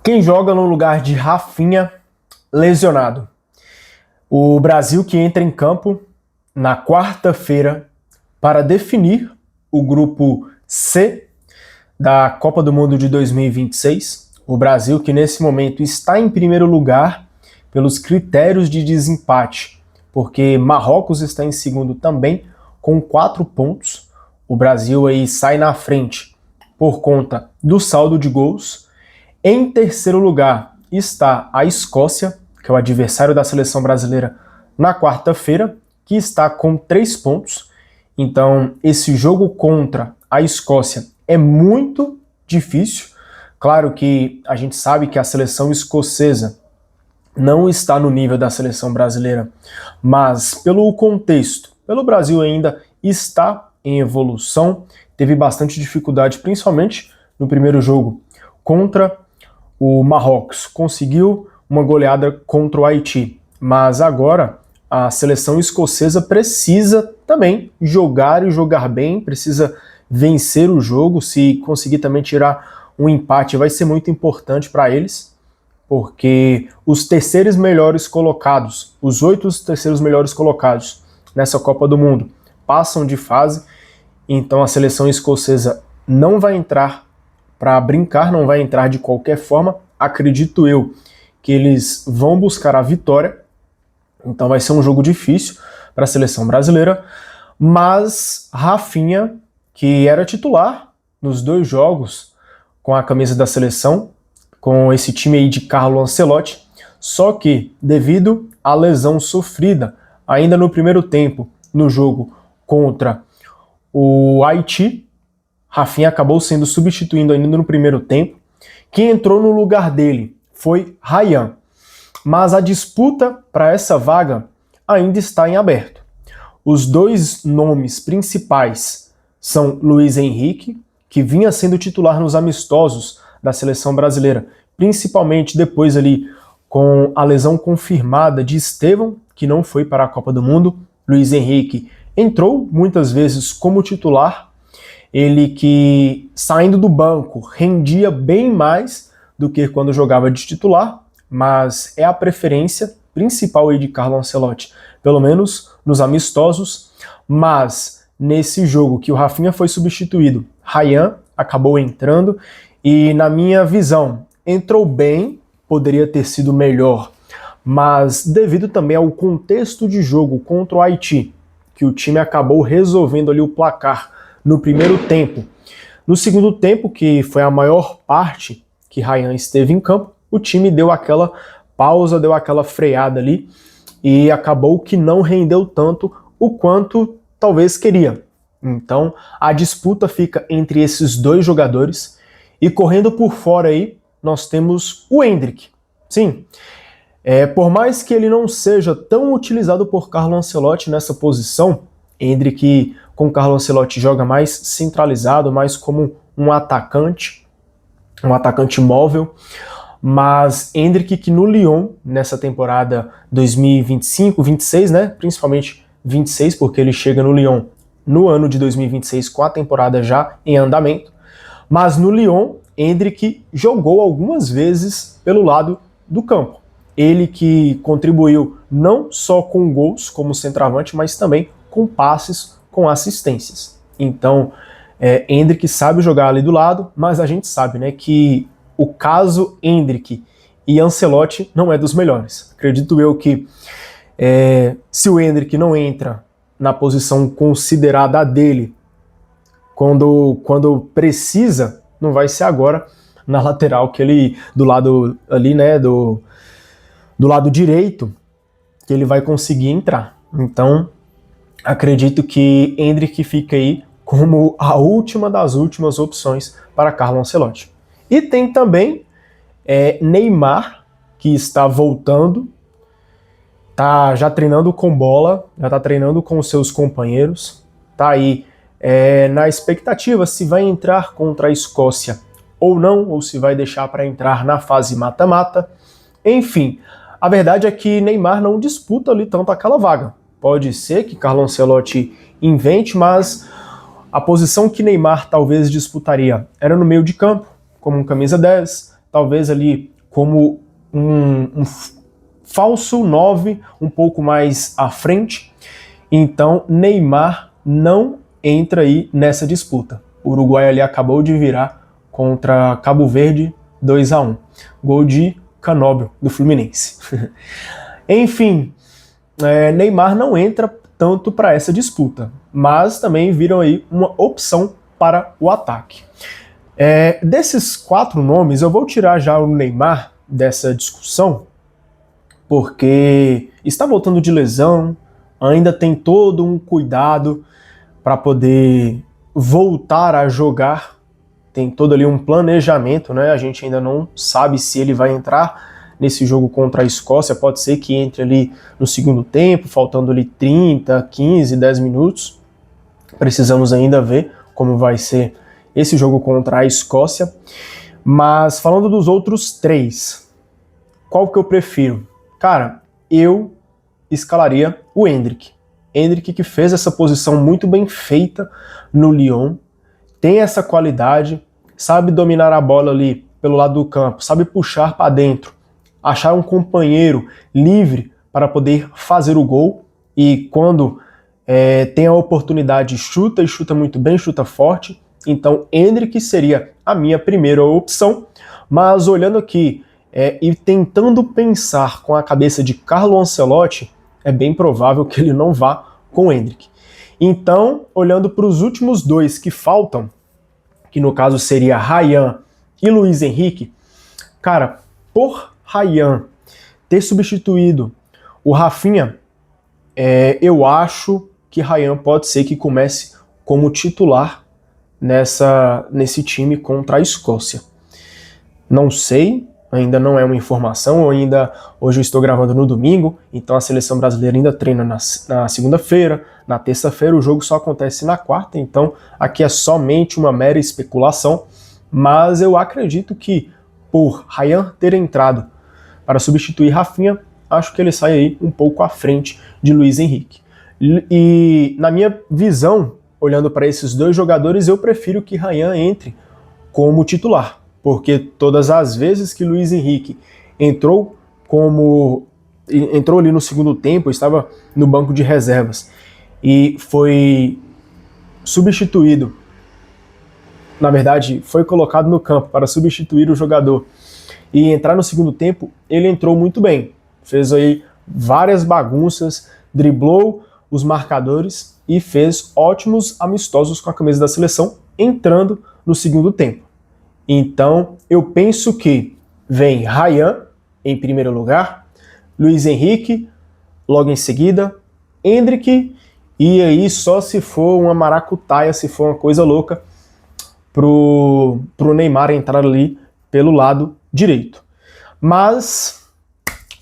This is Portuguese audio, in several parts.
Quem joga no lugar de Rafinha, lesionado. O Brasil que entra em campo na quarta-feira para definir o grupo C da Copa do Mundo de 2026. O Brasil que nesse momento está em primeiro lugar pelos critérios de desempate, porque Marrocos está em segundo também com 4 pontos. O Brasil aí sai na frente por conta do saldo de gols. Em terceiro lugar está a Escócia, que é o adversário da seleção brasileira na quarta-feira, que está com 3 pontos. Então, esse jogo contra a Escócia é muito difícil. Claro que a gente sabe que a seleção escocesa não está no nível da seleção brasileira, mas pelo contexto, pelo Brasil ainda está em evolução, teve bastante dificuldade, principalmente no primeiro jogo contra o Marrocos. Conseguiu uma goleada contra o Haiti, mas agora a seleção escocesa precisa também jogar e jogar bem, precisa vencer o jogo. Se conseguir também tirar um empate vai ser muito importante para eles, porque os terceiros melhores colocados, os 8 terceiros melhores colocados nessa Copa do Mundo passam de fase, então a seleção escocesa não vai entrar para brincar, não vai entrar de qualquer forma. Acredito eu que eles vão buscar a vitória, então vai ser um jogo difícil para a seleção brasileira, mas Rafinha, que era titular nos 2 jogos com a camisa da seleção, com esse time aí de Carlo Ancelotti, só que devido à lesão sofrida ainda no primeiro tempo no jogo contra o Haiti, Rafinha acabou sendo substituído ainda no primeiro tempo. Quem entrou no lugar dele foi Ryan, mas a disputa para essa vaga ainda está em aberto. Os 2 nomes principais são Luiz Henrique, que vinha sendo titular nos amistosos da seleção brasileira, principalmente depois ali com a lesão confirmada de Estevão, que não foi para a Copa do Mundo. Luiz Henrique entrou muitas vezes como titular, ele que saindo do banco rendia bem mais do que quando jogava de titular, mas é a preferência principal aí de Carlo Ancelotti, pelo menos nos amistosos. Mas nesse jogo que o Rafinha foi substituído, Ryan acabou entrando e, na minha visão, entrou bem, poderia ter sido melhor, mas devido também ao contexto de jogo contra o Haiti, que o time acabou resolvendo ali o placar no primeiro tempo. No segundo tempo, que foi a maior parte que Ryan esteve em campo, o time deu aquela pausa, deu aquela freada ali e acabou que não rendeu tanto o quanto talvez queria. Então a disputa fica entre esses 2 jogadores e correndo por fora aí nós temos o Endrick. Sim, por mais que ele não seja tão utilizado por Carlo Ancelotti nessa posição, Endrick com Carlo Ancelotti joga mais centralizado, mais como um atacante móvel, mas Endrick que no Lyon, nessa temporada 2025-26, né, principalmente 26, porque ele chega no Lyon no ano de 2026 com a temporada já em andamento, mas no Lyon, Endrick jogou algumas vezes pelo lado do campo. Ele que contribuiu não só com gols como centroavante, mas também com passes, com assistências. Então, Endrick sabe jogar ali do lado, mas a gente sabe, né, que o caso Endrick e Ancelotti não é dos melhores. Acredito eu que se o Endrick não entra na posição considerada a dele quando precisa, não vai ser agora na lateral que ele, do lado ali, né, do lado direito, que ele vai conseguir entrar. Então, acredito que Endrick fica aí como a última das últimas opções para Carlo Ancelotti. E tem também Neymar, que está voltando, tá já treinando com bola, já está treinando com os seus companheiros, tá aí na expectativa se vai entrar contra a Escócia ou não, ou se vai deixar para entrar na fase mata-mata. Enfim, a verdade é que Neymar não disputa ali tanto aquela vaga. Pode ser que Carlo Ancelotti invente, mas a posição que Neymar talvez disputaria era no meio de campo, como um camisa 10, talvez ali como um falso 9 um pouco mais à frente. Então Neymar não entra aí nessa disputa. O Uruguai ali acabou de virar contra Cabo Verde 2-1. Gol de Canóbio, do Fluminense. Enfim, Neymar não entra tanto para essa disputa, mas também viram aí uma opção para o ataque. Desses 4 nomes, eu vou tirar já o Neymar dessa discussão, porque está voltando de lesão, ainda tem todo um cuidado para poder voltar a jogar, tem todo ali um planejamento, né? A gente ainda não sabe se ele vai entrar nesse jogo contra a Escócia, pode ser que entre ali no segundo tempo, faltando ali 30, 15, 10 minutos. Precisamos ainda ver como vai ser esse jogo contra a Escócia. Mas falando dos outros 3, qual que eu prefiro? Cara, eu escalaria o Endrick. Endrick que fez essa posição muito bem feita no Lyon, tem essa qualidade, sabe dominar a bola ali pelo lado do campo, sabe puxar para dentro, achar um companheiro livre para poder fazer o gol, e quando tem a oportunidade chuta, e chuta muito bem, chuta forte. Então Endrick seria a minha primeira opção, mas olhando aqui e tentando pensar com a cabeça de Carlo Ancelotti, é bem provável que ele não vá com o Endrick. Então, olhando para os últimos 2 que faltam, que no caso seria Ryan e Luiz Henrique, cara, por Ryan ter substituído o Rafinha, eu acho que Ryan pode ser que comece como titular nesse time contra a Escócia. Não sei, ainda não é uma informação, hoje eu estou gravando no domingo, então a seleção brasileira ainda treina na segunda-feira, na terça-feira o jogo só acontece na quarta, então aqui é somente uma mera especulação, mas eu acredito que por Ryan ter entrado para substituir Rafinha, acho que ele sai aí um pouco à frente de Luiz Henrique. E na minha visão, olhando para esses 2 jogadores, eu prefiro que Ryan entre como titular, porque todas as vezes que Luiz Henrique entrou ali no segundo tempo, estava no banco de reservas e foi substituído, na verdade foi colocado no campo para substituir o jogador e entrar no segundo tempo, ele entrou muito bem, fez aí várias bagunças, driblou os marcadores e fez ótimos amistosos com a camisa da seleção, entrando no segundo tempo. Então, eu penso que vem Ryan em primeiro lugar, Luiz Henrique logo em seguida, Endrick, e aí só se for uma maracutaia, se for uma coisa louca, pro Neymar entrar ali pelo lado direito. Mas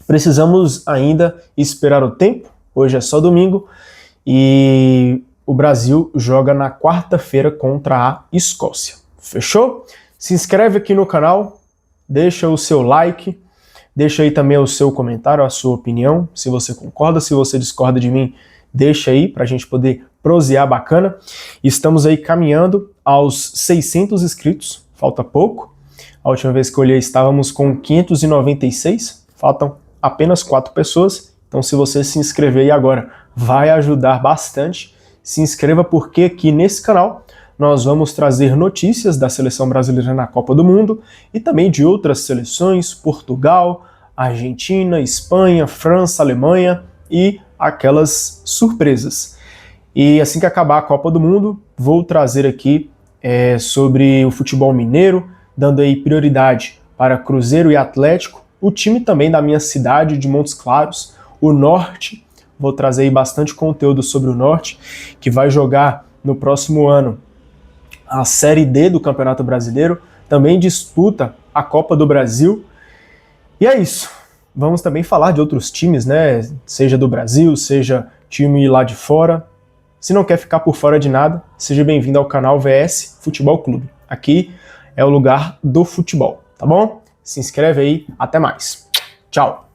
precisamos ainda esperar o tempo, hoje é só domingo, e o Brasil joga na quarta-feira contra a Escócia. Fechou? Se inscreve aqui no canal, deixa o seu like, deixa aí também o seu comentário, a sua opinião, se você concorda, se você discorda de mim, deixa aí pra gente poder prosear bacana. Estamos aí caminhando aos 600 inscritos, falta pouco. A última vez que eu olhei estávamos com 596, faltam apenas 4 pessoas. Então se você se inscrever aí agora, vai ajudar bastante. Se inscreva porque aqui nesse canal nós vamos trazer notícias da seleção brasileira na Copa do Mundo e também de outras seleções, Portugal, Argentina, Espanha, França, Alemanha e aquelas surpresas. E assim que acabar a Copa do Mundo, vou trazer aqui sobre o futebol mineiro, dando aí prioridade para Cruzeiro e Atlético, o time também da minha cidade de Montes Claros, o Norte. Vou trazer aí bastante conteúdo sobre o Norte, que vai jogar no próximo ano a Série D do Campeonato Brasileiro, também disputa a Copa do Brasil. E é isso. Vamos também falar de outros times, né? Seja do Brasil, seja time lá de fora. Se não quer ficar por fora de nada, seja bem-vindo ao canal VS Futebol Clube. Aqui é o lugar do futebol, tá bom? Se inscreve aí, até mais. Tchau!